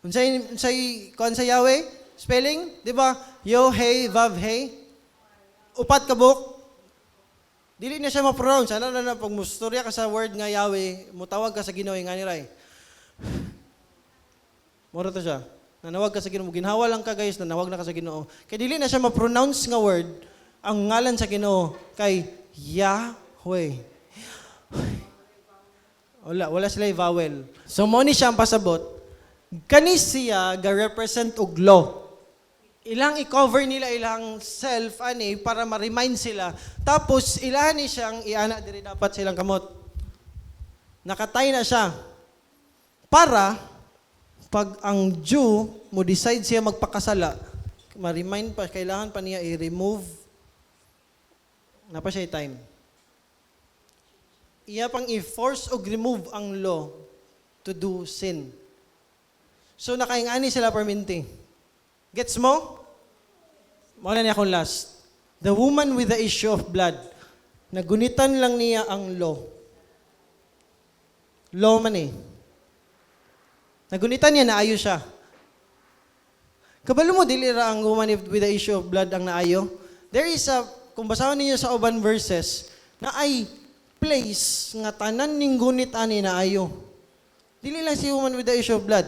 Kung sa Yahweh, spelling, di ba? Yo, hey, vav, hey. Upat kabuk. Dili na siya ma-pronounce. Ano na pag mustorya ka sa word nga Yahweh, mutawag ka sa Ginoo nga niray. Moro to siya. Nanawag ka sa Ginoo. Ginhawa lang ka guys, nanawag na ka sa Ginoo. Kaya dili na siya ma-pronounce nga word, ang ngalan sa Ginoo kay Yahweh. Wala sila vowel. So, mo ni siya ang pasabot. Kani siya ga-represent og law. Ilang i-cover nila ilang self, para ma-remind sila. Tapos, ilan ni siyang iana diri dapat silang kamot. Nakatay na siya. Para, pag ang Jew, mo decide siya magpakasala, ma-remind pa, kailangan pa niya i-remove. Napa siya time. Iya pang i-force o remove ang law to do sin. So, nakaingani sila perminti. Gets mo? Muna niya akong last. The woman with the issue of blood. Nagunitan lang niya ang law. Law man eh. Nagunitan niya, naayo siya. Kabalo mo, dili ra ang woman with the issue of blood ang naayo? There is a, kung basahan niyo sa uban verses, na ay place nga tanan ning gunit ani naayo. Dili lang si woman with the issue of blood.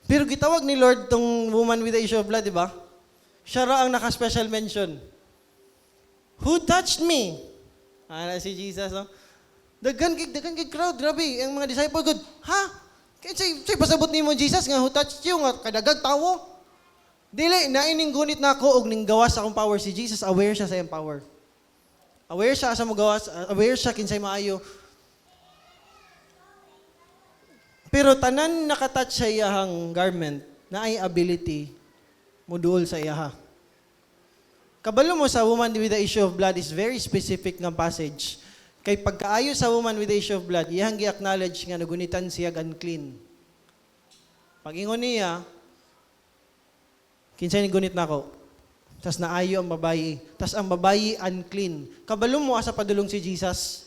Pero gitawag ni Lord tong woman with the issue of blood, di ba? Siya ra ang naka-special mention. Who touched me? Si Jesus, no? Dagan kay crowd, grabe. Ang mga disciple, good, ha? Kaya pasabot ni mo, Jesus, nga who touched you, nga kadagag tawo. Dili, naining gunit na ako, og ning gawas akong power. Si Jesus, aware siya sa iyang power. Aware siya sa mo gawas, aware siya kinsay maayo. Pero tanan nakatouch sa iyahang garment na ay ability moduol sa iyaha. Kabalo mo sa woman with the issue of blood is very specific nga passage. Kay pagkaayo sa woman with the issue of blood, iyang gi-acknowledge nga nagunitan siya unclean. Pag-ingon niya, kinsay ni gunit nako? Tas naayo ang babayi. Tas ang babayi unclean. Kabalo mo asa padulong si Jesus.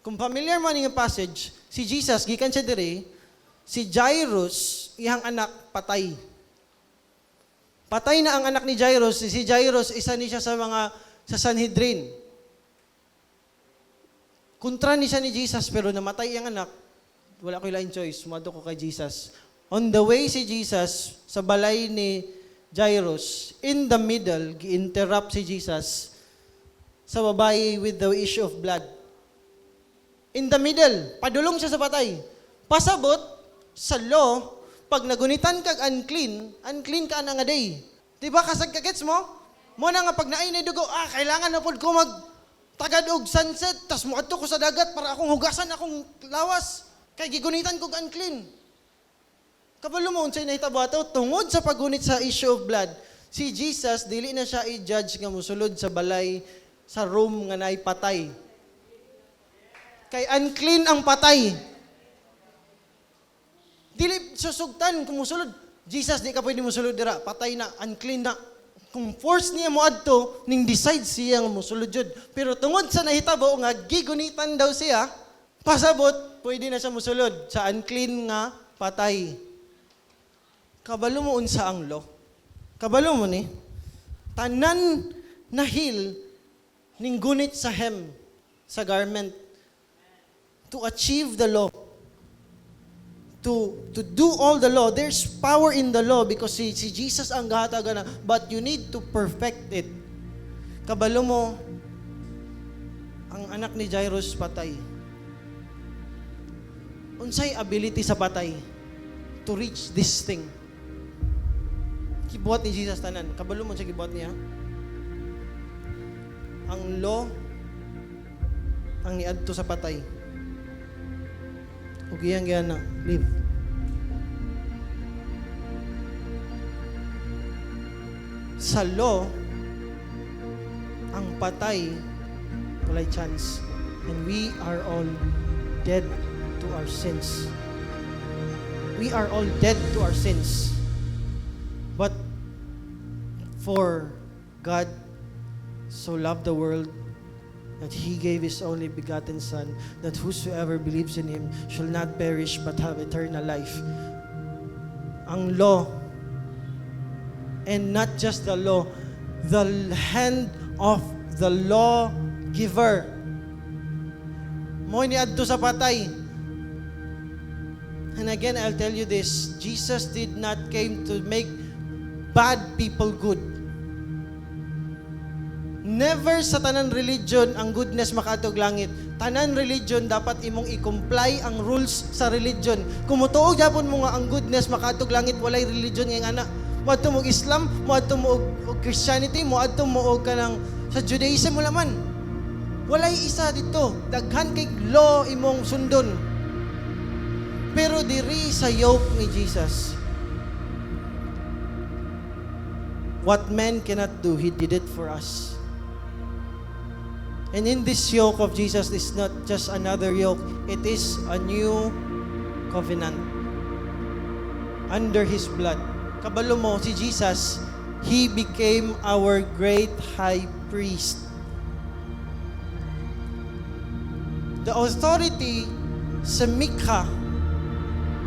Kung familiar mo ning passage, si Jesus gikan siya dire, si Jairus, iyang anak patay. Patay na ang anak ni Jairus. Si Jairus isa ni siya sa Sanhedrin. Kontra ni siya ni Jesus pero namatay iyang anak. Wala ko lain choice, sumado ko kay Jesus. On the way si Jesus sa balay ni Jairus, in the middle, gi-interrupt si Jesus sa babae with the issue of blood. In the middle, padulong siya sa patay. Pasabot, sa law, pag nagunitan kag unclean ka na nga day. Diba kasag kagets mo? Mo na nga pag naay na dugo, kailangan na pod ko tagad og sunset, tas muadto ko sa dagat para akong hugasan akong lawas. Kay gigunitan kog unclean. Kabalo mo unsay nahitabo ato tungod sa paggunit sa issue of blood. Si Jesus dili na siya i-judge nga mosulod sa balay sa room nga naay patay. Kay unclean ang patay. Dili susugtan kung mosulod. Jesus di ka pwede mosulod dira, patay na, unclean na. Kung force niya mo adto, ning decide siya nga mosulod jud. Pero tungod sa nahitabo nga gigunitan daw siya, pasabot pwede na siya mosulod sa unclean nga patay. Kabalo mo unsa ang law. Kabalo mo ni, tanan na heal ning gunit sa hem, sa garment, to achieve the law. To do all the law. There's power in the law because si Jesus ang gahatagan na, but you need to perfect it. Kabalo mo, ang anak ni Jairus patay. Unsay ability sa patay to reach this thing? Gibuhat ni Jesus tanan. Kabalo mo siya gibuhat niya. ang law ang niadto sa patay. Ug iyang gana live. Sa law, ang patay walay chance. And we are all dead to our sins. We are all dead to our sins. But for God so loved the world that He gave His only begotten Son, that whosoever believes in Him shall not perish but have eternal life. Ang law, and not just the law, the hand of the lawgiver. Mo ni adto sa patay. And again, I'll tell you this, Jesus did not came to make bad people good. Never sa tanan religion ang goodness makaatog langit. Tanan religion dapat imong i-comply ang rules sa religion. Kung mutuog gyapon mo nga ang goodness makaatog langit, walay religion nga ana. Moadto mo og Islam, moadto mo og Christianity, moadto mo og kanang sa Judaism wala man. Walay isa dito. Daghan kay law imong sundon. Pero diri sa yoke ni Jesus, what man cannot do, He did it for us. And in this yoke of Jesus is not just another yoke, it is a new covenant. Under His blood. Kabalo mo, si Jesus, He became our great high priest. The authority sa Mikha,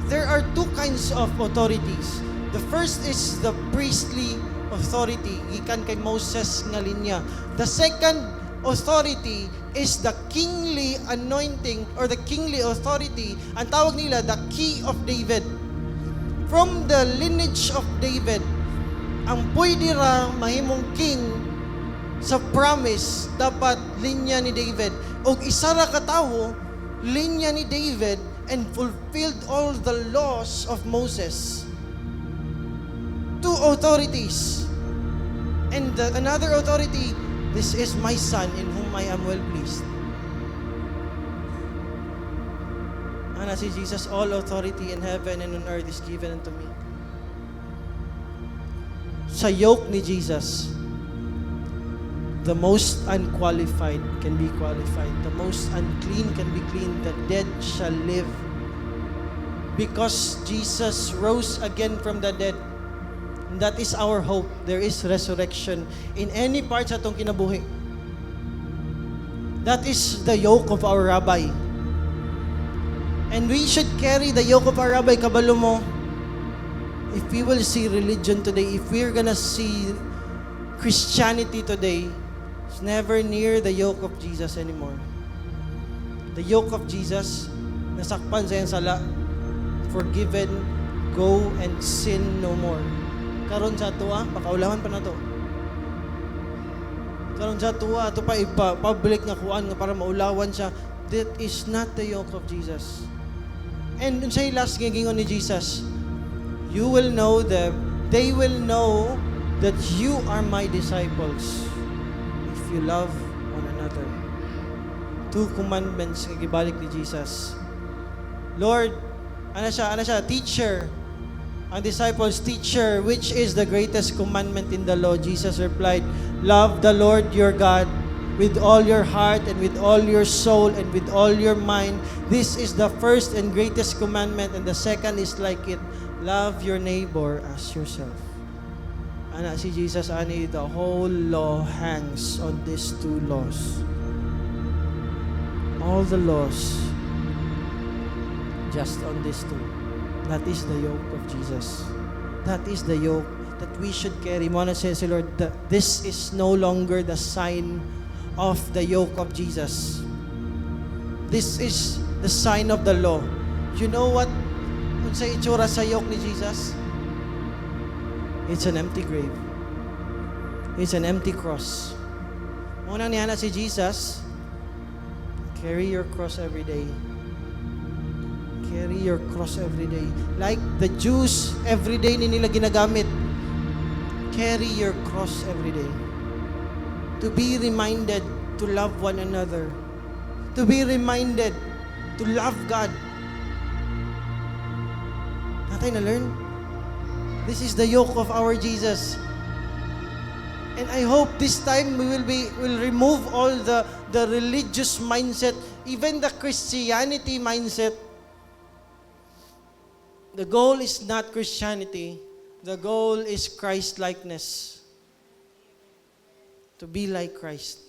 there are two kinds of authorities. The first is the priestly authority, gikan kay Moses nga linya. The second authority is the kingly anointing or the kingly authority. Ang tawag nila, the key of David. From the lineage of David, ang pwede ra mahimong king sa promise, dapat linya ni David. O isa ra ka tawo, linya ni David, and fulfilled all the laws of Moses. Two authorities. And another authority, this is my son in whom I am well pleased. Ana si Jesus, all authority in heaven and on earth is given unto me. Sa yoke ni Jesus, the most unqualified can be qualified. The most unclean can be clean. The dead shall live. Because Jesus rose again from the dead. And that is our hope. There is resurrection in any part sa itong kinabuhi. That is the yoke of our rabbi. And we should carry the yoke of our rabbi. Kabalo mo, if we will see religion today, if we're gonna see Christianity today, it's never near the yoke of Jesus anymore. The yoke of Jesus, nasakpan sa iyang sala, forgiven, go and sin no more. Karon sa tuwa, pakaulaman pa na to. Karon sa tuwa, ito pa ipa-public nga kuan nga para maulawan siya. That is not the yoke of Jesus. And unsay last gingon ni Jesus, you will know them, they will know that you are my disciples if you love one another. Two commandments nga gibalik ni Jesus. Lord, ano siya, teacher. Ang disciples, teacher, which is the greatest commandment in the law? Jesus replied, love the Lord your God with all your heart and with all your soul and with all your mind. This is the first and greatest commandment, and the second is like it. Love your neighbor as yourself. Ana si Jesus, ani, the whole law hangs on these two laws. All the laws just on these two. That is the yoke of Jesus. That is the yoke that we should carry. Mona says, Lord, this is no longer the sign of the yoke of Jesus. This is the sign of the law. You know what? Kung sa itsura sa yoke ni Jesus, it's an empty grave. It's an empty cross. Unang nihana si Jesus, carry your cross every day. Carry your cross every day. Like the Jews, every day nila ginagamit. Carry your cross every day. To be reminded to love one another, to be reminded to love God. Natin na-learn? This is the yoke of our Jesus. And I hope this time will remove all the religious mindset, even the Christianity mindset. The goal is not Christianity. The goal is Christ-likeness. To be like Christ.